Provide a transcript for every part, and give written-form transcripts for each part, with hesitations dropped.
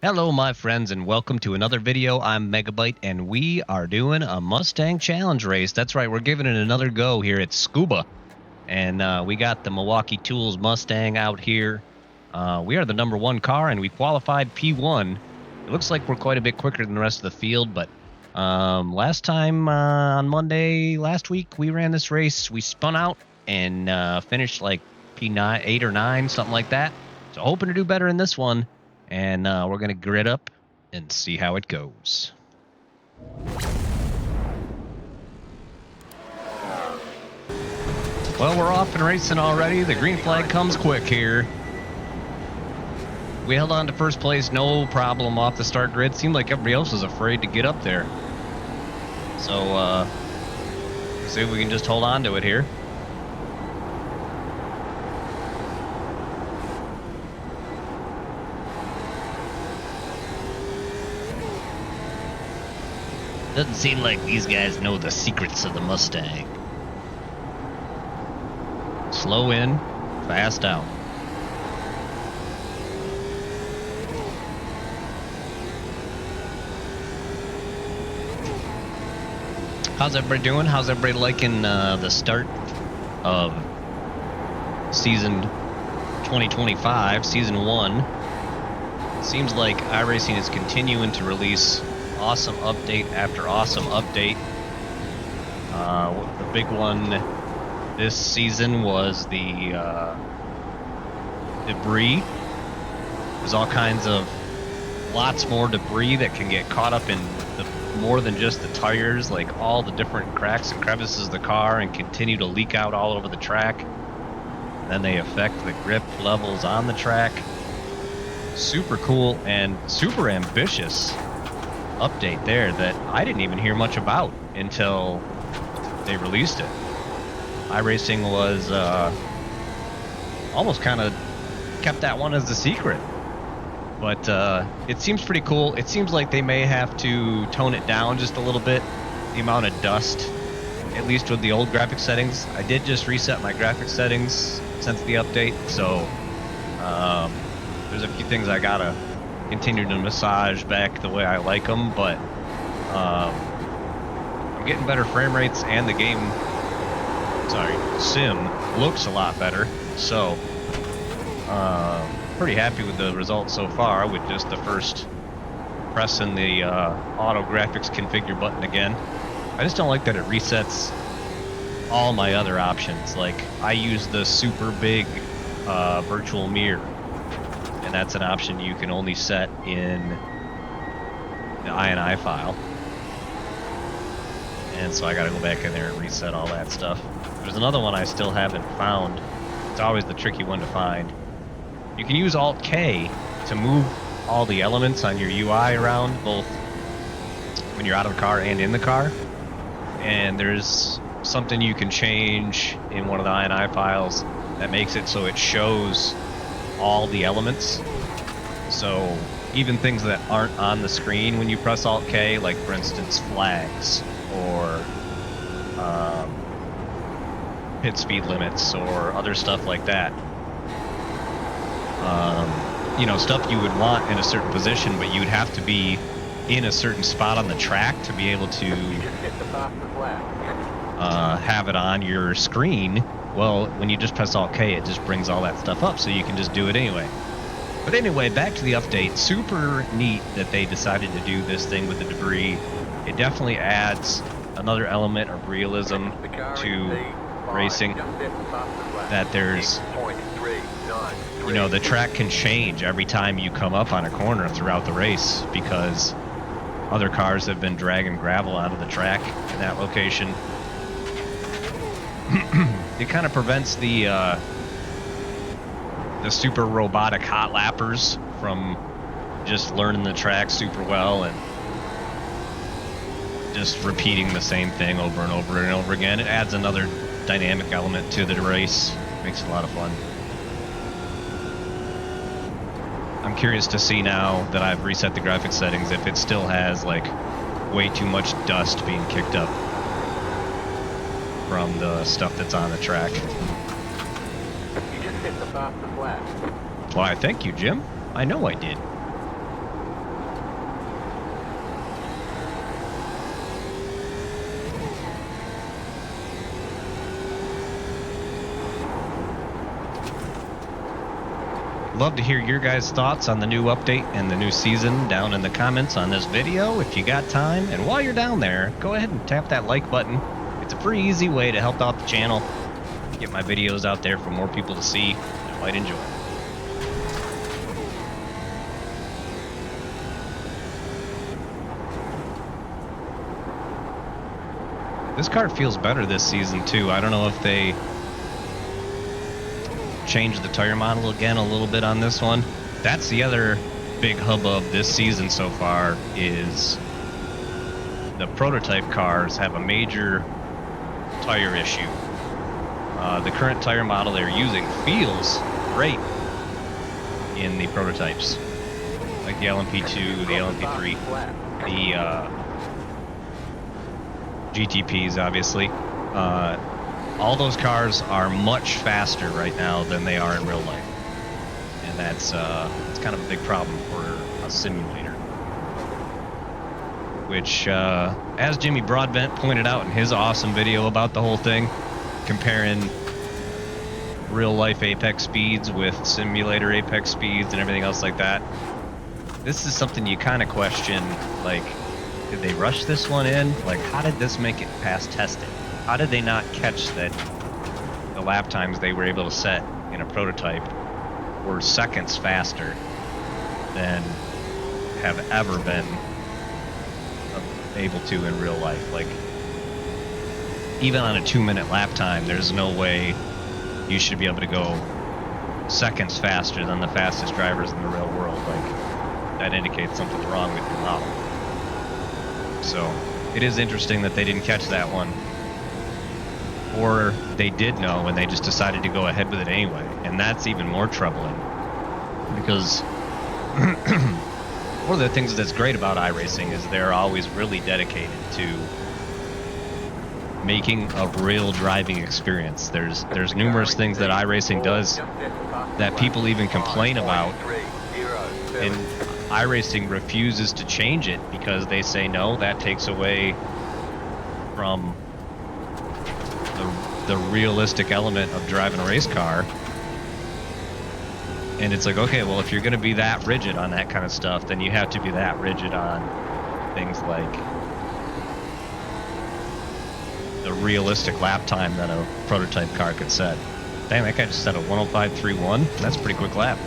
Hello, my friends, and welcome to another video. I'm Megabyte, and we are doing a Mustang Challenge race. That's right, we're giving it another go here at Tsukuba. And we got the Milwaukee Tools Mustang out here. We are the #1 car, and we qualified P1. It looks like we're quite a bit quicker than the rest of the field, but last time on Monday last week, we ran this race. We spun out and finished like P9, 8 or 9, something like that. So hoping to do better in this one. And we're going to grid up and see how it goes. Well, we're off and racing already. The green flag comes quick here. We held on to first place, no problem off the start grid. Seemed like everybody else was afraid to get up there. So, see if we can just hold on to it here. Doesn't seem like these guys know the secrets of the Mustang. Slow in, fast out. How's everybody doing? How's everybody liking the start of season 2025, season 1? Seems like iRacing is continuing to release awesome update after awesome update. The big one this season was the debris. There's all kinds of lots more debris that can get caught up in more than just the tires, like all the different cracks and crevices of the car, and continue to leak out all over the track. And then they affect the grip levels on the track. Super cool and super ambitious update there that I didn't even hear much about until they released it. iRacing was almost kind of kept that one as a secret, but it seems pretty cool. It seems like they may have to tone it down just a little bit, the amount of dust, at least with the old graphic settings. I did just reset my graphic settings since the update, so there's a few things I gotta continue to massage back the way I like them, but I'm getting better frame rates, and the game, sim looks a lot better, so pretty happy with the results so far with just the first pressing the auto graphics configure button again. I just don't like that it resets all my other options. Like, I use the super big virtual mirror, and that's an option you can only set in the INI file. And so I gotta go back in there and reset all that stuff. There's another one I still haven't found. It's always the tricky one to find. You can use Alt-K to move all the elements on your UI around, both when you're out of the car and in the car. And there's something you can change in one of the INI files that makes it so it shows all the elements. So even things that aren't on the screen when you press Alt-K, like for instance flags or pit speed limits or other stuff like that. You know, stuff you would want in a certain position, but you'd have to be in a certain spot on the track to be able to have it on your screen. Well, when you just press Alt-K, it just brings all that stuff up, so you can just do it anyway. But anyway, back to the update. Super neat that they decided to do this thing with the debris. It definitely adds another element of realism to racing, that there's, you know, the track can change every time you come up on a corner throughout the race, because other cars have been dragging gravel onto the track in that location. It kind of prevents the super robotic hot lappers from just learning the track super well and just repeating the same thing over and over and over again. It adds another dynamic element to the race. Makes it a lot of fun. I'm curious to see now that I've reset the graphics settings if it still has like way too much dust being kicked up from the stuff that's on the track. You just hit the faster flat. Why, thank you, Jim. I know I did. Love to hear your guys' thoughts on the new update and the new season down in the comments on this video if you got time. And while you're down there, go ahead and tap that like button. It's a pretty easy way to help out the channel, get my videos out there for more people to see that might enjoy. This car feels better this season too. I don't know if they changed the tire model again a little bit on this one. That's the other big hubbub this season so far, is the prototype cars have a major tire issue. The current tire model they're using feels great in the prototypes, like the LMP2, the LMP3, the GTPs, obviously. All those cars are much faster right now than they are in real life, and that's it's kind of a big problem for a simulator. Which, as Jimmy Broadbent pointed out in his awesome video about the whole thing, comparing real life apex speeds with simulator apex speeds and everything else like that, this is something you kind of question, like, did they rush this one in? Like, how did this make it past testing? How did they not catch that the lap times they were able to set in a prototype were seconds faster than have ever been able to in real life? Like, even on a 2-minute lap time, there's no way you should be able to go seconds faster than the fastest drivers in the real world. Like, that indicates something's wrong with your model. So it is interesting that they didn't catch that one, or they did know and they just decided to go ahead with it anyway, and that's even more troubling, because one of the things that's great about iRacing is they're always really dedicated to making a real driving experience. There's numerous things that iRacing does that people even complain about, and iRacing refuses to change it because they say, no, that takes away from the realistic element of driving a race car. And it's like, okay, well, if you're going to be that rigid on that kind of stuff, then you have to be that rigid on things like the realistic lap time that a prototype car could set. Dang, that guy just set a 105.31. That's a pretty quick lap.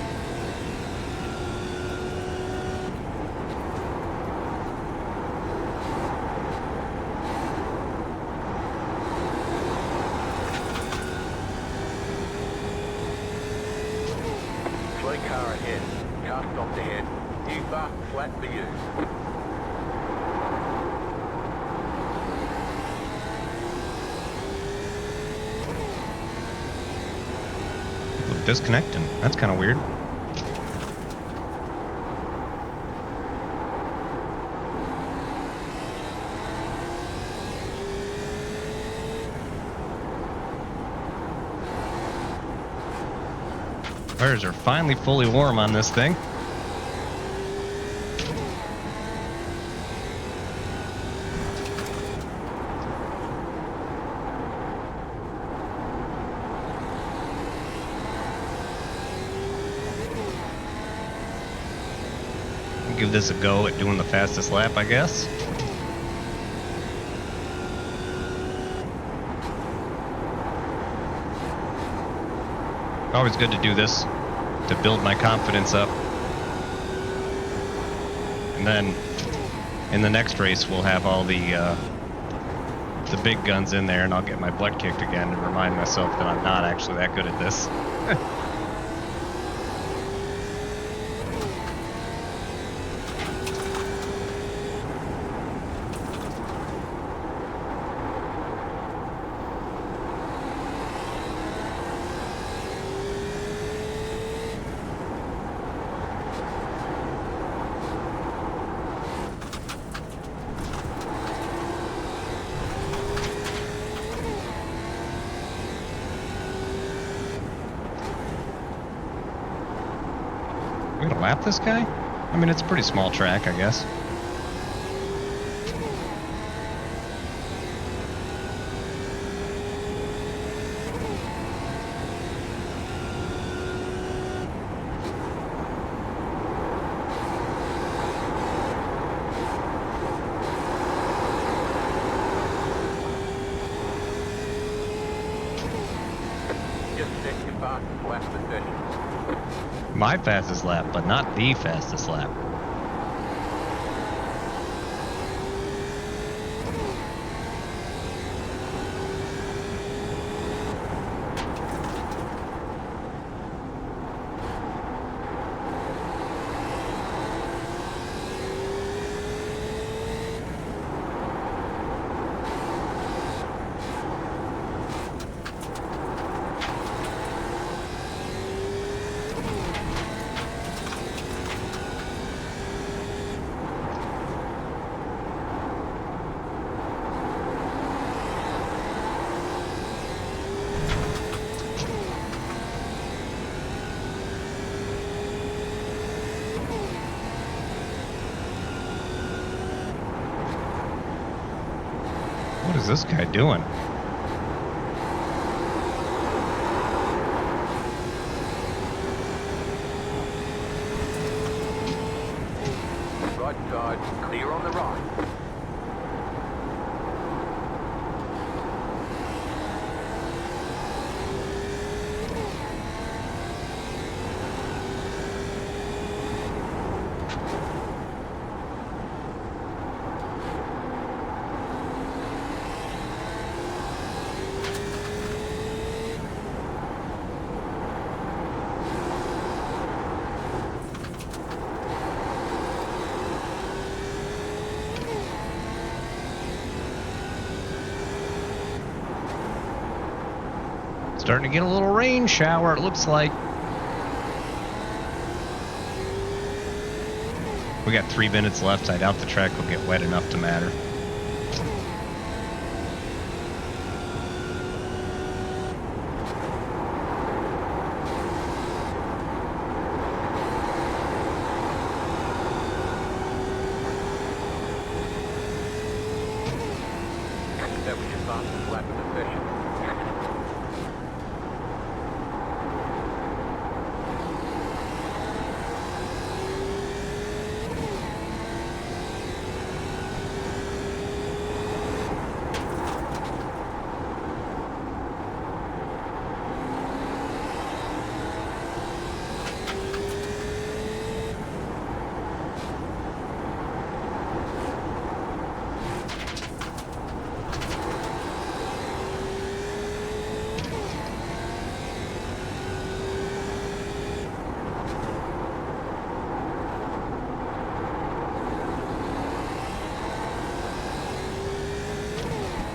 Car ahead. Car stopped ahead. New back flat for you. Disconnecting. That's kind of weird. Tires are finally fully warm on this thing. I'll give this a go at doing the fastest lap, I guess. Always good to do this to build my confidence up, and then in the next race we'll have all the big guns in there, and I'll get my butt kicked again to remind myself that I'm not actually that good at this. We gonna lap this guy? I mean, it's a pretty small track, I guess. fastest lap of the session. My fastest lap, but not the fastest lap. What is this guy doing? Right side, clear on the right. Starting to get a little rain shower, it looks like. We got 3 minutes left. I doubt the track will get wet enough to matter. That was your fastest lap of the session.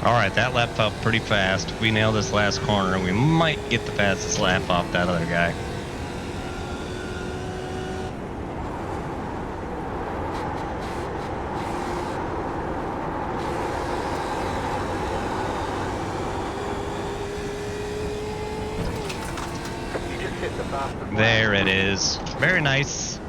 All right, that lap felt pretty fast. If we nail this last corner, we might get the fastest lap off that other guy. You just hit the fastest lap. There it is. Very nice.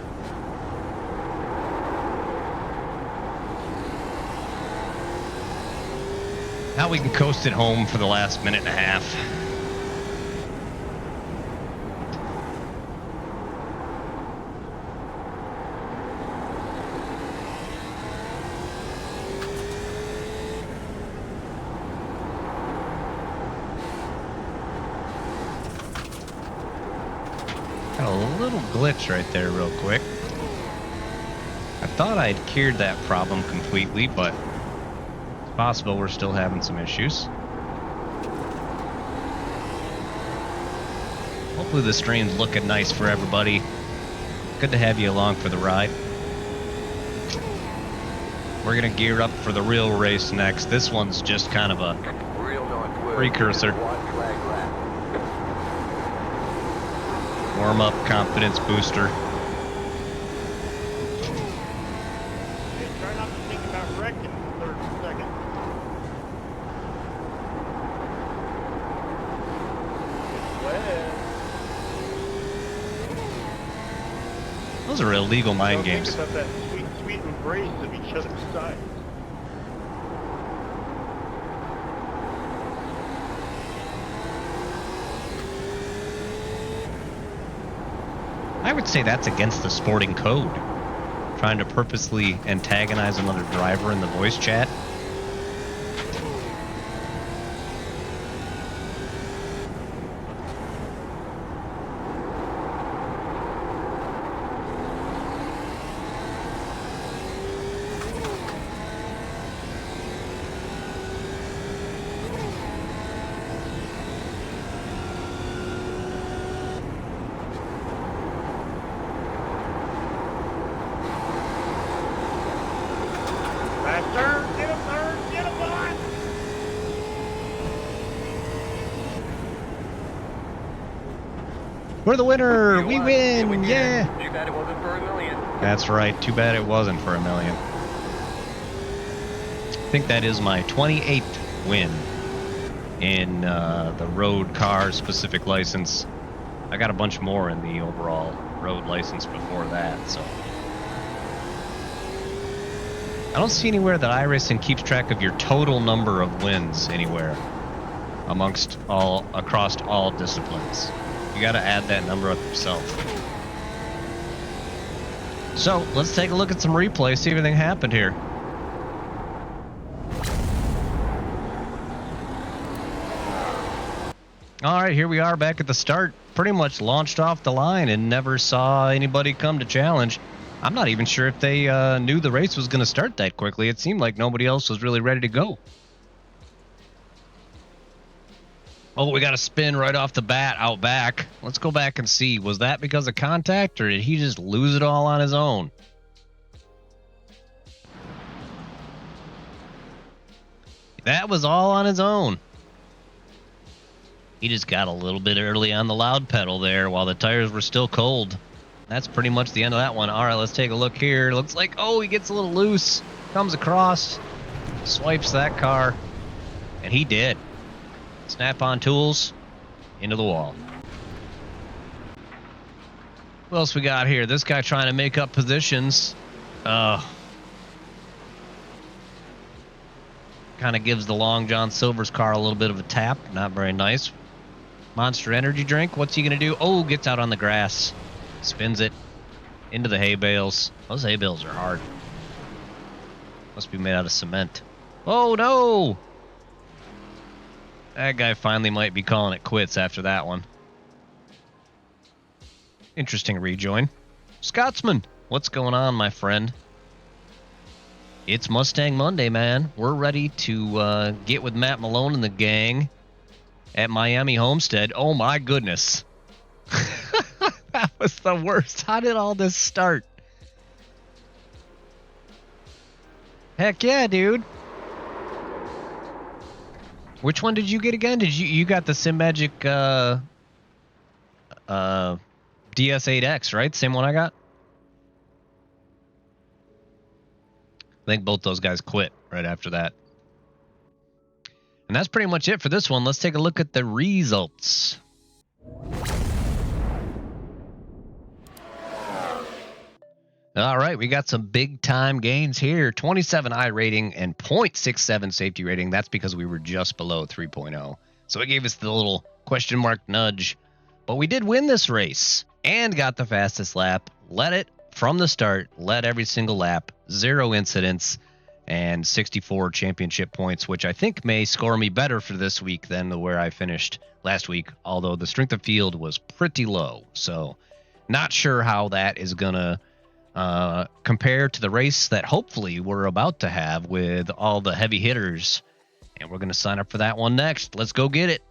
Now we can coast it home for the last minute and a half. Got a little glitch right there real quick. I thought I'd cured that problem completely, but it's possible we're still having some issues. Hopefully the stream's looking nice for everybody. Good to have you along for the ride. We're gonna gear up for the real race next. This one's just kind of a Real nice work. precursor. White flag lap. Warm-up confidence booster. Hey, try not to think about wrecking in the 3rd second. It's wet. Those are illegal mind Don't games. Think about that sweet embrace of each other's sides. I would say that's against the sporting code. Trying to purposely antagonize another driver in the voice chat. We're the winner. You We won. Yeah, win. we did. Yeah. Too bad it wasn't for $1 million. That's right. Too bad it wasn't for $1 million. I think that is my 28th win in the road car specific license. I got a bunch more in the overall road license before that, so. I don't see anywhere that iRacing keeps track of your total number of wins anywhere across all disciplines. You got to add that number up yourself. So let's take a look at some replays, see if anything happened here. All right, here we are back at the start. Pretty much launched off the line and never saw anybody come to challenge. I'm not even sure if they knew the race was going to start that quickly. It seemed like nobody else was really ready to go. Oh, we got a spin right off the bat out back. Let's go back and see. Was that because of contact, or did he just lose it all on his own? That was all on his own. He just got a little bit early on the loud pedal there while the tires were still cold. That's pretty much the end of that one. All right, let's take a look here. Looks like, oh, he gets a little loose. Comes across. Swipes that car. And he did. Snap-on tools. Into the wall. What else we got here? This guy trying to make up positions. Kind of gives the Long John Silver's car a little bit of a tap. Not very nice. Monster Energy drink. What's he going to do? Oh, gets out on the grass. Spins it into the hay bales. Those hay bales are hard. Must be made out of cement. Oh, no! That guy finally might be calling it quits after that one. Interesting rejoin. Scotsman, what's going on, my friend? It's Mustang Monday, man. We're ready to get with Matt Malone and the gang at Miami Homestead. Oh, my goodness. That was the worst. How did all this start? Heck yeah, dude. Which one did you get again? Did you got the SimMagic DS8X, right? Same one I got? I think both those guys quit right after that. And that's pretty much it for this one. Let's take a look at the results. All right, we got some big time gains here. 27 I rating and 0.67 safety rating. That's because we were just below 3.0. So it gave us the little question mark nudge. But we did win this race and got the fastest lap. Led it from the start. Led every single lap. 0 incidents and 64 championship points, which I think may score me better for this week than where I finished last week. Although the strength of field was pretty low. So not sure how that is going to compare to the race that hopefully we're about to have with all the heavy hitters. And we're going to sign up for that one next. Let's go get it.